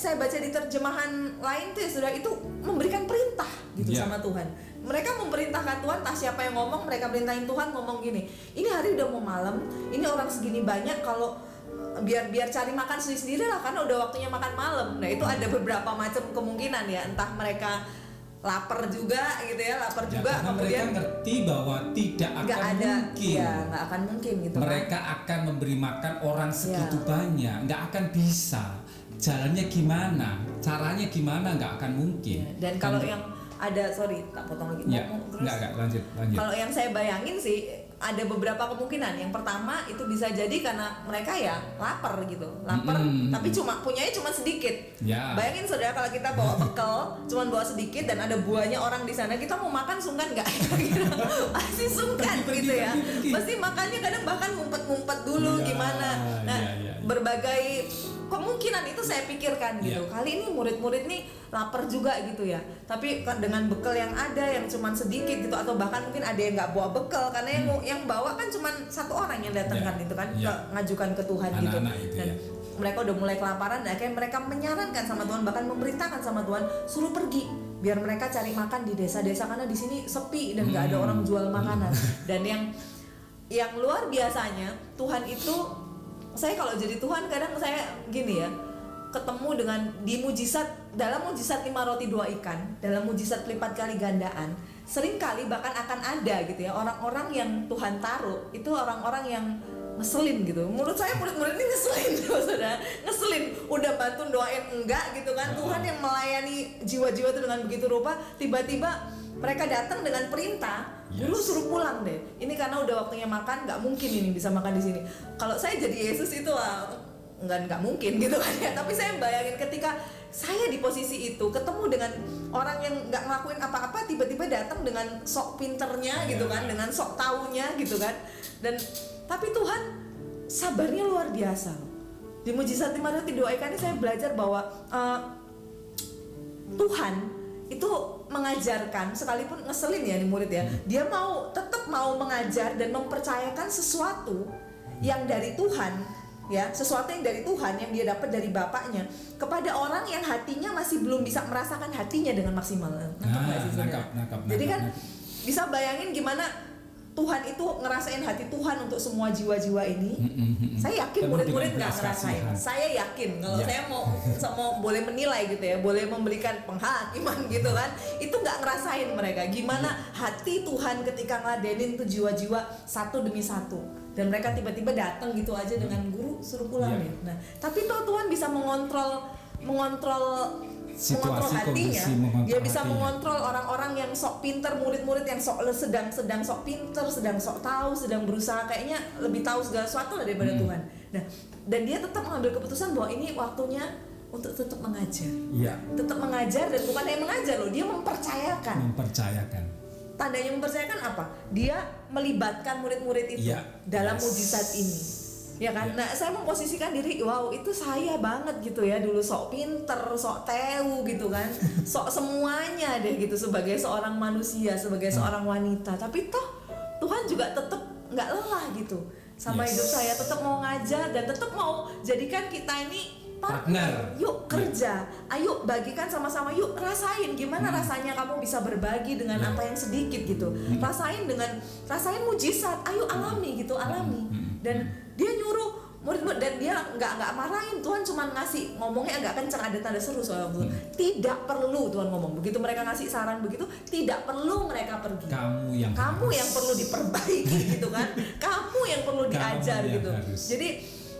saya baca di terjemahan lain tuh ya sudah, itu memberikan perintah gitu sama Tuhan. Mereka memerintahkan Tuhan, entah siapa yang ngomong, mereka perintahin Tuhan ngomong gini, ini hari udah mau malam, ini orang segini banyak, kalau biar cari makan sendiri lah karena udah waktunya makan malam. Nah itu ada beberapa macam kemungkinan ya, entah mereka lapar juga gitu ya, lapar juga, kemudian mereka ngerti bahwa tidak akan mungkin, nggak akan mungkin gitu. Mereka akan memberi makan orang segitu banyak, nggak akan bisa. Jalannya gimana, caranya gimana, nggak akan mungkin. Dan kalau yang ada, sorry tak potong lagi. Enggak, lanjut. Kalau yang saya bayangin sih ada beberapa kemungkinan. Yang pertama itu bisa jadi karena mereka ya lapar gitu, tapi punyanya cuma sedikit. Bayangin saudara, kalau kita bawa bekal cuma bawa sedikit dan ada buahnya orang di sana, kita mau makan sungkan nggak? Pasti sungkan gitu ya. Pasti makannya kadang bahkan ngumpet-ngumpet dulu gimana. Nah berbagai kemungkinan itu saya pikirkan gitu. Kali ini murid-murid nih lapar juga gitu ya, tapi dengan bekal yang ada yang cuma sedikit gitu, atau bahkan mungkin ada yang nggak bawa bekal karena yang bawa kan cuma satu orang yang datang kan itu kan ngajukan ke Tuhan gitu. Dan mereka udah mulai kelaparan, dan akhirnya mereka menyarankan sama Tuhan, bahkan memerintahkan sama Tuhan suruh pergi biar mereka cari makan di desa-desa karena di sini sepi dan nggak ada orang jual makanan. Dan yang luar biasanya Tuhan itu, saya kalau jadi Tuhan kadang saya gini ya, ketemu dengan dalam mujizat 5 roti 2 ikan, dalam mujizat lipat kali gandaan, sering kali bahkan akan ada gitu ya, orang-orang yang Tuhan taruh itu orang-orang yang ngeselin gitu. Menurut saya murid-murid ini ngeselin tuh, saudara, ngeselin, udah bantu doain enggak gitu kan. Tuhan yang melayani jiwa-jiwa itu dengan begitu rupa, tiba-tiba mereka datang dengan perintah, dulu suruh pulang deh. Ini karena udah waktunya makan, nggak mungkin ini bisa makan di sini. Kalau saya jadi Yesus itu nggak mungkin gitu kan ya. Tapi saya bayangin ketika saya di posisi itu, ketemu dengan orang yang nggak ngelakuin apa-apa, tiba-tiba datang dengan sok pinternya gitu kan, dengan sok taunya gitu kan. Tapi Tuhan sabarnya luar biasa. Di mujizat 5 roti 2 ikan ini saya belajar bahwa Tuhan itu mengajarkan, sekalipun ngeselin ya nih murid ya, dia tetap mau mengajar dan mempercayakan sesuatu yang dari Tuhan ya, sesuatu yang dari Tuhan yang dia dapat dari Bapaknya kepada orang yang hatinya masih belum bisa merasakan hatinya dengan maksimal. Nangkap. Jadi kan bisa bayangin gimana Tuhan itu ngerasain hati Tuhan untuk semua jiwa-jiwa ini. Saya yakin murid-murid nggak ngerasain. Saya yakin kalau saya mau boleh menilai gitu ya, boleh memberikan penghakiman gitu kan, itu nggak ngerasain mereka gimana hati Tuhan ketika ngeladenin tuh jiwa-jiwa satu demi satu, dan mereka tiba-tiba datang gitu aja dengan guru suruh pulang ya. Nah, tapi toh Tuhan bisa mengontrol situasi, hatinya, dia bisa hatinya. mengontrol orang-orang yang sok pinter, murid-murid yang sedang sok pinter, sedang sok tahu, sedang berusaha kayaknya lebih tahu segala sesuatu lah daripada Tuhan. Nah, dan dia tetap mengambil keputusan bahwa ini waktunya untuk tetap mengajar. Tetap mengajar, dan bukan hanya mengajar loh, dia mempercayakan. Tandanya mempercayakan apa? Dia melibatkan murid-murid itu dalam mujizat ini. Ya kan, nah saya memposisikan diri, wow itu saya banget gitu ya, dulu sok pinter, sok tahu gitu kan, sok semuanya deh gitu sebagai seorang manusia, sebagai seorang wanita. Tapi toh Tuhan juga tetap nggak lelah gitu sama hidup saya, tetap mau ngajar dan tetap mau jadikan kita ini partner. Yuk kerja, ayo bagikan sama-sama, yuk rasain gimana rasanya kamu bisa berbagi dengan apa yang sedikit gitu, rasain mujizat, ayo alami gitu, alami. Dan dia nyuruh murid-murid, dan dia nggak marahin. Tuhan cuma ngasih, ngomongnya agak kencang, ada tanda seru soalnya. Tidak perlu, Tuhan ngomong begitu, mereka ngasih saran begitu, tidak perlu mereka pergi. Kamu yang perlu diperbaiki gitu kan, kamu yang perlu diajar gitu. Jadi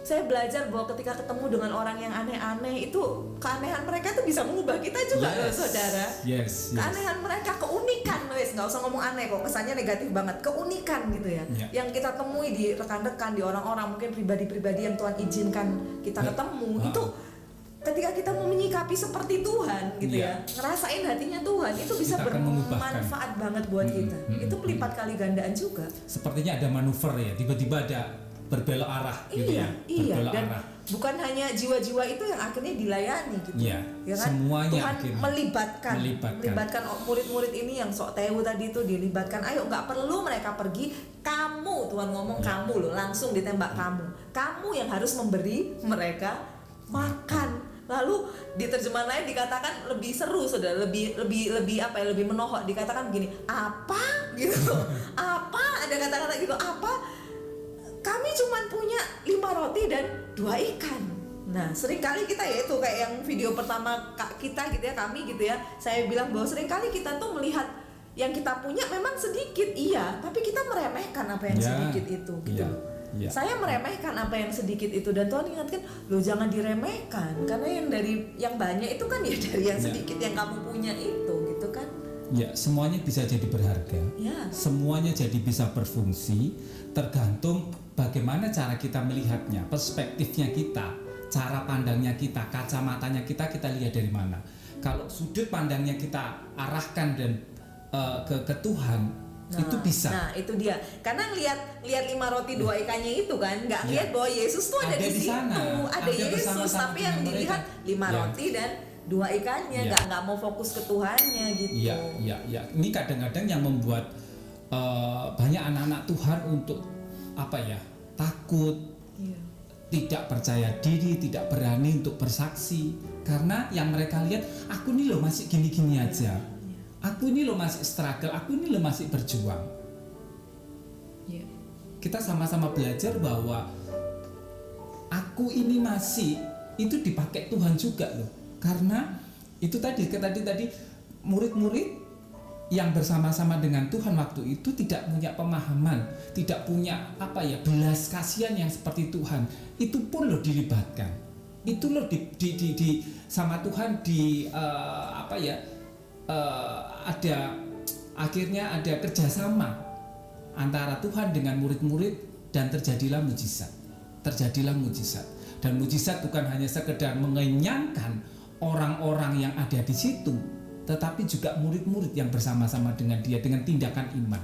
saya belajar bahwa ketika ketemu dengan orang yang aneh-aneh itu, keanehan mereka tuh bisa mengubah kita juga loh saudara. Keanehan mereka, keunikan, nggak usah ngomong aneh kok, kesannya negatif banget, keunikan gitu ya, yang kita temui di rekan-rekan, di orang-orang, mungkin pribadi-pribadi yang Tuhan izinkan kita ketemu, itu ketika kita mau menyikapi seperti Tuhan gitu ya, ngerasain hatinya Tuhan, itu bisa bermanfaat banget buat kita. Itu pelipat kali gandaan juga. Sepertinya ada manuver ya, tiba-tiba ada berbelok arah gitu ya. Dan bukan hanya jiwa-jiwa itu yang akhirnya dilayani gitu. Ya kan? Semuanya Tuhan melibatkan murid-murid ini yang sok tahu tadi itu, dilibatkan. Ayo, nggak perlu mereka pergi, kamu, Tuhan ngomong kamu loh, langsung ditembak kamu yang harus memberi mereka makan. Lalu di terjemahan lain dikatakan lebih seru, saudara, lebih apa ya, lebih menohok. Dikatakan begini, apa gitu, apa, ada kata-kata gitu, apa? Kami cuma punya 5 roti dan 2 ikan. Nah, seringkali kita ya itu kayak yang video pertama kita gitu ya, kami gitu ya, saya bilang bahwa seringkali kita tuh melihat yang kita punya memang sedikit, iya, tapi kita meremehkan apa yang sedikit itu gitu. Saya meremehkan apa yang sedikit itu, dan Tuhan ingatkan, loh jangan diremehkan, karena yang banyak itu kan ya dari yang sedikit yang kamu punya itu, gitu kan? Ya, semuanya bisa jadi berharga. Semuanya jadi bisa berfungsi, tergantung bagaimana cara kita melihatnya, perspektifnya kita, cara pandangnya kita, kacamatanya kita lihat dari mana. Kalau sudut pandangnya kita arahkan dan ke Tuhan, itu bisa. Nah, itu dia. Karena lihat 5 roti 2 ikannya itu kan, nggak lihat bahwa Yesus tuh ada di situ. Ada Yesus, tapi yang dilihat 5 roti dan 2 ikannya, nggak mau fokus ke Tuhannya gitu. Iya. Ini kadang-kadang yang membuat banyak anak-anak Tuhan untuk apa ya, takut, tidak percaya diri, tidak berani untuk bersaksi, karena yang mereka lihat, aku nih loh masih gini-gini aja. Aku ini loh masih struggle, aku ini loh masih berjuang. Kita sama-sama belajar bahwa aku ini masih, itu dipakai Tuhan juga loh. Karena itu tadi murid-murid yang bersama-sama dengan Tuhan waktu itu tidak punya pemahaman, tidak punya apa ya, belas kasihan yang seperti Tuhan. Itu pun loh dilibatkan. Itu loh di sama Tuhan akhirnya ada kerjasama antara Tuhan dengan murid-murid, dan terjadilah mujizat. Dan mujizat bukan hanya sekedar mengenyangkan orang-orang yang ada di situ, tetapi juga murid-murid yang bersama-sama dengan dia, dengan tindakan iman.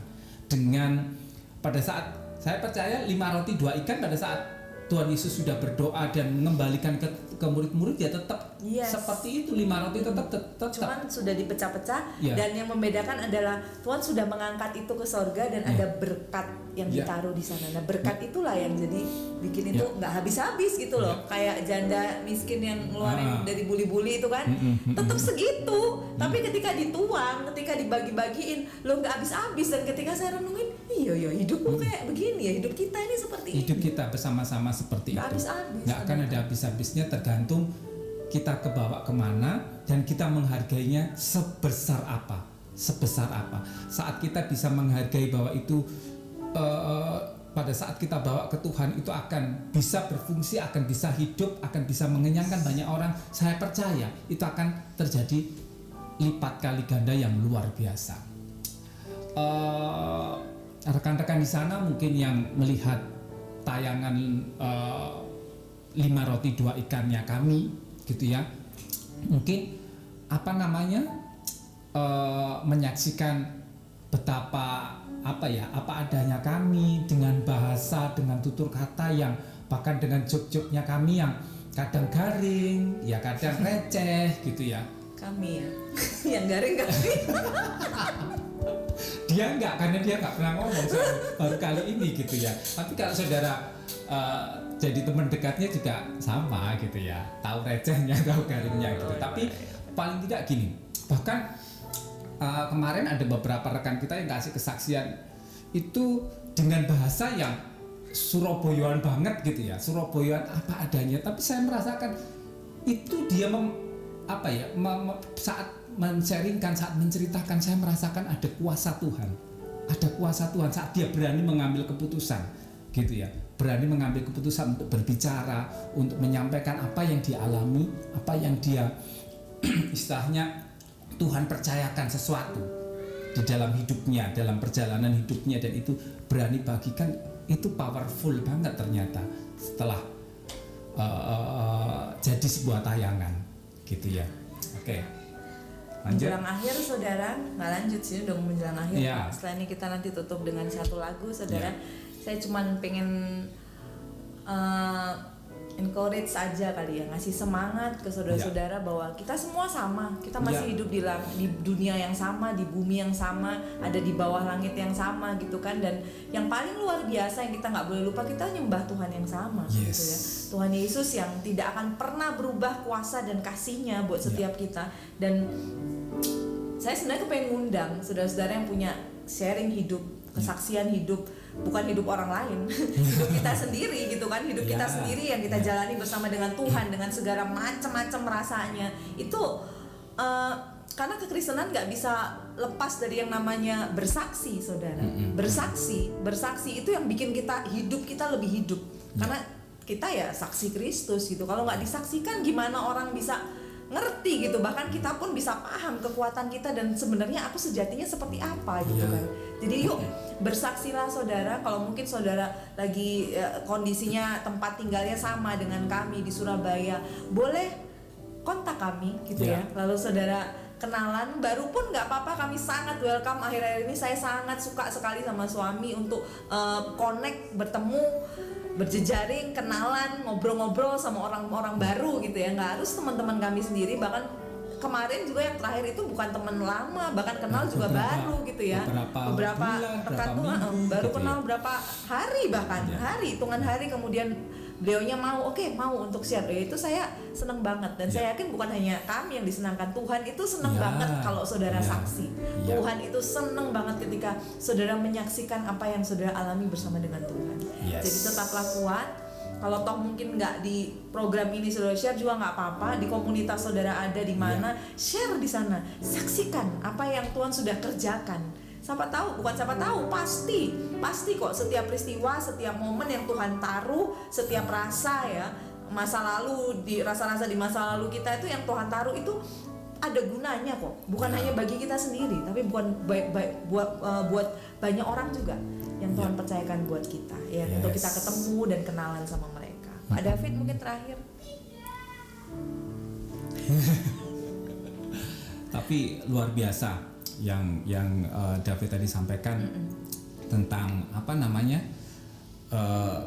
Pada saat saya percaya 5 roti 2 ikan, pada saat Tuhan Yesus sudah berdoa dan mengembalikan ke murid-murid, ya tetap seperti itu, 5 roti tetap. Cuman sudah dipecah-pecah, dan yang membedakan adalah Tuhan sudah mengangkat itu ke sorga, dan ada berkat yang ditaruh di sana. Nah, berkat itulah yang jadi bikin itu nggak habis-habis gitu loh. Kayak janda miskin yang ngeluarin dari buli-buli itu kan, tetap segitu. Tapi ketika dituang, ketika dibagi-bagiin, lo nggak habis-habis. Dan ketika saya renungin, iya hidupmu kayak begini ya, hidup kita ini seperti ini. Hidup kita bersama-sama seperti itu. Nggak akan ada habis-habisnya, tergantung kita kebawa kemana dan kita menghargainya sebesar apa. Saat kita bisa menghargai bahwa itu pada saat kita bawa ke Tuhan, itu akan bisa berfungsi, akan bisa hidup, akan bisa mengenyangkan banyak orang. Saya percaya itu akan terjadi lipat kali ganda yang luar biasa. Rekan-rekan di sana mungkin yang melihat tayangan 5 roti 2 ikannya kami gitu ya, mungkin menyaksikan betapa apa adanya kami, dengan bahasa, dengan tutur kata yang bahkan dengan jok-joknya kami yang kadang garing, ya kadang receh gitu ya. Kami ya, yang garing kami. Dia enggak, karena dia enggak pernah ngomong baru kali ini gitu ya. Tapi kalau saudara jadi teman dekatnya juga sama gitu ya, tahu recehnya, tahu garingnya gitu. Tapi paling tidak gini, bahkan kemarin ada beberapa rekan kita yang kasih kesaksian itu dengan bahasa yang Surabayaan banget gitu ya, Surabayaan apa adanya. Tapi saya merasakan itu dia saat men-sharingkan, saat menceritakan, saya merasakan ada kuasa Tuhan saat dia berani mengambil keputusan gitu ya, berani mengambil keputusan untuk berbicara, untuk menyampaikan apa yang dia alami, apa yang dia istilahnya Tuhan percayakan sesuatu di dalam hidupnya, dalam perjalanan hidupnya, dan itu berani bagikan. Itu powerful banget ternyata setelah jadi sebuah tayangan gitu ya. Oke. Lanjut. Menjelang akhir saudara, nggak lanjut sih, udah menjelang akhir. Setelah ini kita nanti tutup dengan satu lagu saudara. Saya cuman pengen encourage aja kali ya, ngasih semangat ke saudara-saudara bahwa kita semua sama, kita masih hidup di dunia yang sama, di bumi yang sama, ada di bawah langit yang sama gitu kan. Dan yang paling luar biasa yang kita nggak boleh lupa, kita nyembah Tuhan yang sama gitu ya, Tuhan Yesus yang tidak akan pernah berubah kuasa dan kasih-Nya buat setiap kita. Dan saya sebenarnya kepengen ngundang saudara-saudara yang punya sharing hidup, kesaksian hidup, bukan hidup orang lain, hidup kita sendiri gitu kan, hidup kita sendiri yang kita jalani bersama dengan Tuhan dengan segala macam-macam rasanya itu. Karena kekristenan nggak bisa lepas dari yang namanya bersaksi, saudara. Bersaksi itu yang bikin kita hidup kita lebih hidup. Karena kita ya saksi Kristus gitu. Kalau nggak disaksikan gimana orang bisa ngerti gitu, bahkan kita pun bisa paham kekuatan kita dan sebenarnya aku sejatinya seperti apa gitu kan. Jadi yuk bersaksilah saudara. Kalau mungkin saudara lagi kondisinya tempat tinggalnya sama dengan kami di Surabaya, boleh kontak kami gitu ya. Lalu saudara kenalan baru pun nggak apa-apa, kami sangat welcome. Akhir-akhir ini saya sangat suka sekali sama suami untuk connect, bertemu, berjejaring, kenalan, ngobrol-ngobrol sama orang-orang baru gitu ya. Nggak harus teman-teman kami sendiri, bahkan kemarin juga yang terakhir itu bukan teman lama, bahkan kenal juga baru gitu ya. Beberapa rekan tuh baru gitu kenal berapa hari, bahkan hari, hitungan hari kemudian beliaunya mau untuk share. Itu saya senang banget dan saya yakin bukan hanya kami yang disenangkan, Tuhan itu senang banget kalau saudara saksi. Tuhan itu senang banget ketika saudara menyaksikan apa yang saudara alami bersama dengan Tuhan. Jadi tetaplah kuat. Kalau toh mungkin nggak di program ini saudara share juga nggak apa-apa, di komunitas saudara ada di mana, share di sana, saksikan apa yang Tuhan sudah kerjakan. Pasti kok setiap peristiwa, setiap momen yang Tuhan taruh, setiap rasa ya, masa lalu, rasa-rasa di masa lalu kita itu yang Tuhan taruh itu ada gunanya kok, bukan hanya bagi kita sendiri, tapi buat banyak orang juga yang Tuhan percayakan buat kita ya, untuk kita ketemu dan kenalan sama mereka. Pak David mungkin terakhir. Tapi luar biasa yang David tadi sampaikan tentang apa namanya,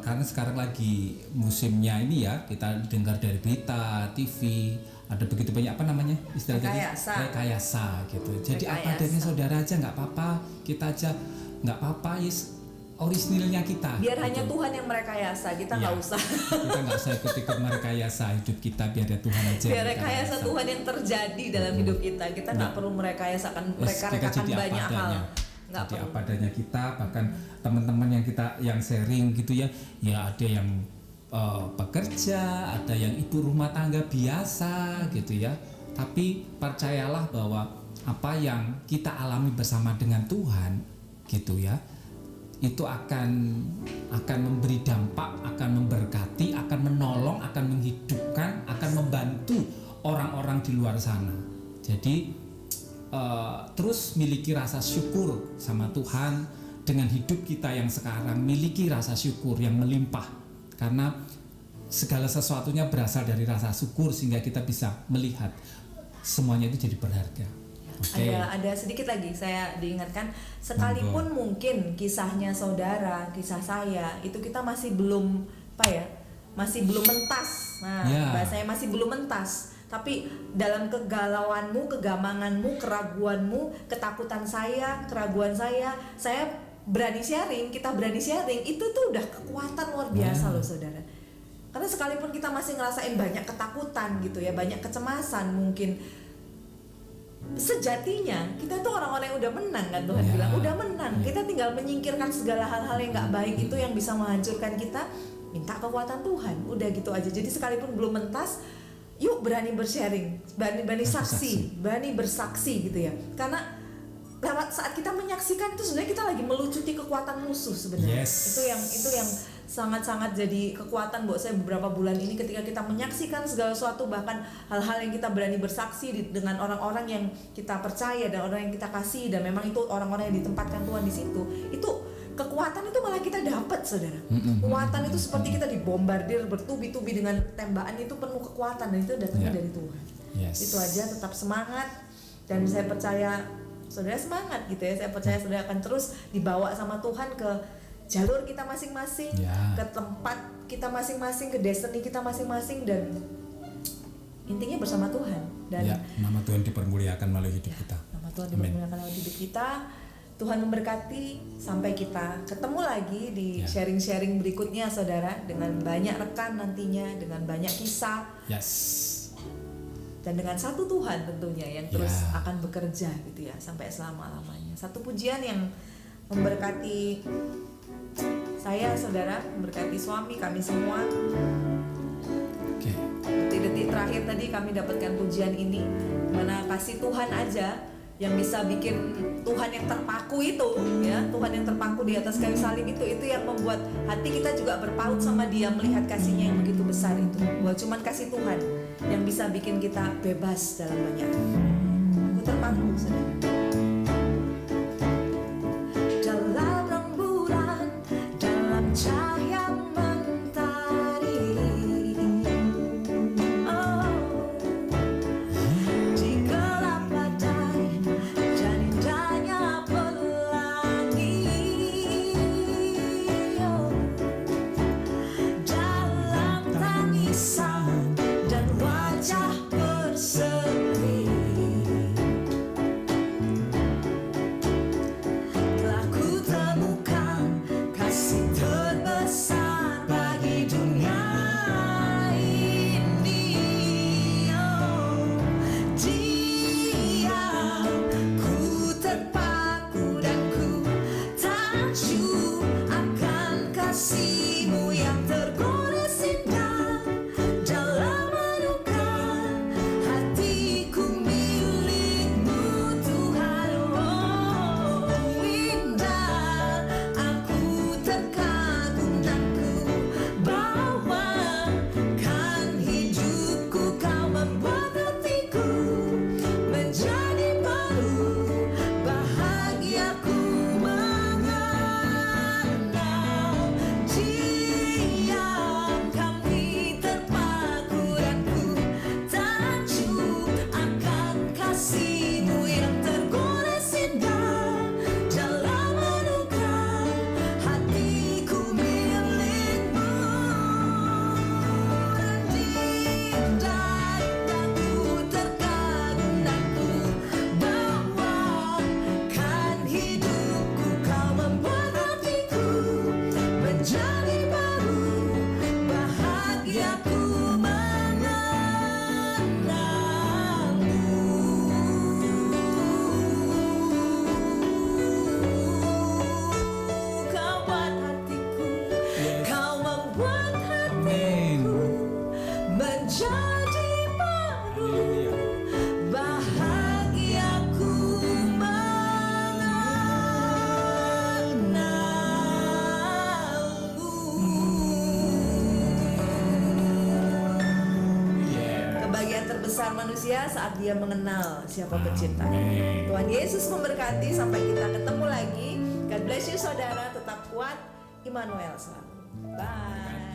karena sekarang lagi musimnya ini ya, kita dengar dari berita, TV, ada begitu banyak apa namanya istilahnya rekayasa gitu. Jadi apa adanya saudara aja nggak apa-apa, kita aja nggak apa-apa, orisinilnya kita. Biar gitu. Hanya Tuhan yang merekayasa, kita nggak usah. Kita nggak usah ikut-ikut merekayasa hidup kita, biar ya Tuhan aja. Biar rekayasa Tuhan yang terjadi dalam hidup kita. Kita nggak perlu merekayasakan banyak hal. Jadi apa adanya kita, bahkan teman-teman yang sharing gitu ya ada yang pekerja, ada yang ibu rumah tangga biasa gitu ya. Tapi percayalah bahwa apa yang kita alami bersama dengan Tuhan gitu ya, itu akan memberi dampak, akan memberkati, akan menolong, akan menghidupkan, akan membantu orang-orang di luar sana. Jadi terus miliki rasa syukur sama Tuhan dengan hidup kita yang sekarang, miliki rasa syukur yang melimpah, karena segala sesuatunya berasal dari rasa syukur sehingga kita bisa melihat semuanya itu jadi berharga. Okay. Ada sedikit lagi saya diingatkan, sekalipun mungkin kisahnya saudara, kisah saya itu kita masih belum masih belum mentas. Bahasanya masih belum mentas. Tapi dalam kegalauanmu, kegamanganmu, keraguanmu, ketakutan saya, keraguan saya berani sharing, kita berani sharing, itu tuh udah kekuatan luar biasa loh saudara. Karena sekalipun kita masih ngerasain banyak ketakutan gitu ya, banyak kecemasan mungkin, sejatinya kita tuh orang-orang yang udah menang kan, Tuhan bilang udah menang. Kita tinggal menyingkirkan segala hal-hal yang gak baik itu yang bisa menghancurkan kita, minta kekuatan Tuhan, udah gitu aja. Jadi sekalipun belum mentas, yuk berani bersharing, berani saksi, berani bersaksi gitu ya. Karena lewat saat kita menyaksikan itu sebenarnya kita lagi melucuti kekuatan musuh sebenarnya. Itu yang sangat-sangat jadi kekuatan buat saya beberapa bulan ini, ketika kita menyaksikan segala sesuatu, bahkan hal-hal yang kita berani bersaksi dengan orang-orang yang kita percaya dan orang yang kita kasih, dan memang itu orang-orang yang ditempatkan Tuhan di situ. Itu kekuatan itu malah kita dapat saudara. Kekuatan itu seperti kita dibombardir bertubi-tubi dengan tembakan, itu penuh kekuatan dan itu datangnya dari Tuhan. Itu aja, tetap semangat, dan saya percaya saudara semangat gitu ya. Saya percaya saudara akan terus dibawa sama Tuhan ke jalur kita masing-masing, Ya. ke tempat kita masing-masing, ke destiny kita masing-masing, dan intinya bersama Tuhan. Dan Ya, nama Tuhan dipermuliakan melalui hidup kita. nama Tuhan Amin. dipermuliakan lewat hidup kita. Tuhan memberkati sampai kita ketemu lagi di Ya. sharing-sharing berikutnya, saudara, dengan banyak rekan nantinya, dengan banyak kisah, Yes. dan dengan satu Tuhan tentunya yang terus Ya. akan bekerja gitu ya sampai selama-lamanya. Satu pujian yang memberkati saya, saudara, memberkati suami kami semua. Oke. Detik-detik terakhir tadi kami dapatkan pujian ini, mana kasih Tuhan aja yang bisa bikin Tuhan yang terpaku itu, ya, Tuhan yang terpaku di atas kayu salib itu yang membuat hati kita juga berpaut sama Dia, melihat kasihnya yang begitu besar itu. Bukan cuman kasih Tuhan yang bisa bikin kita bebas dalam banyak hal. Aku terpaku, saudara. Dalam rembulan, dalam cahaya mentari, oh, di gelap badai dan indahnya pelangi, oh, dalam tangisan dan wajah berseri, telah ku temukan kasih terbesar bagi dunia ini, oh, Dia, ku terpaku dan ku takjub akan kasih-Mu yang tergores indah dalam anugerah hatiku milik-Mu Tuhan, oh, indah aku terkagum dan ku bawakan hidupku, Kau membuat hatiku menjadi baru, bahagiaku mengenal Dia. Kami terpaku dan ku takjub akan kasih-Mu yang tergores indah dalam anugerah hatiku milik-Mu, dan indah aku terkagum dan ku bawakan hidupku, Kau membuat hatiku menjadi baru, bahagiaku mengenal-Mu. Kau buat hatiku, Kau membuat hatiku menjadi baru, bahagiaku mengenal-Mu. Kebahagiaan terbesar manusia saat dia mengenal siapa pencipta. Amin. Tuhan Yesus memberkati sampai kita ketemu lagi. God bless you, saudara. Tetap kuat, Immanuel selalu. Bye.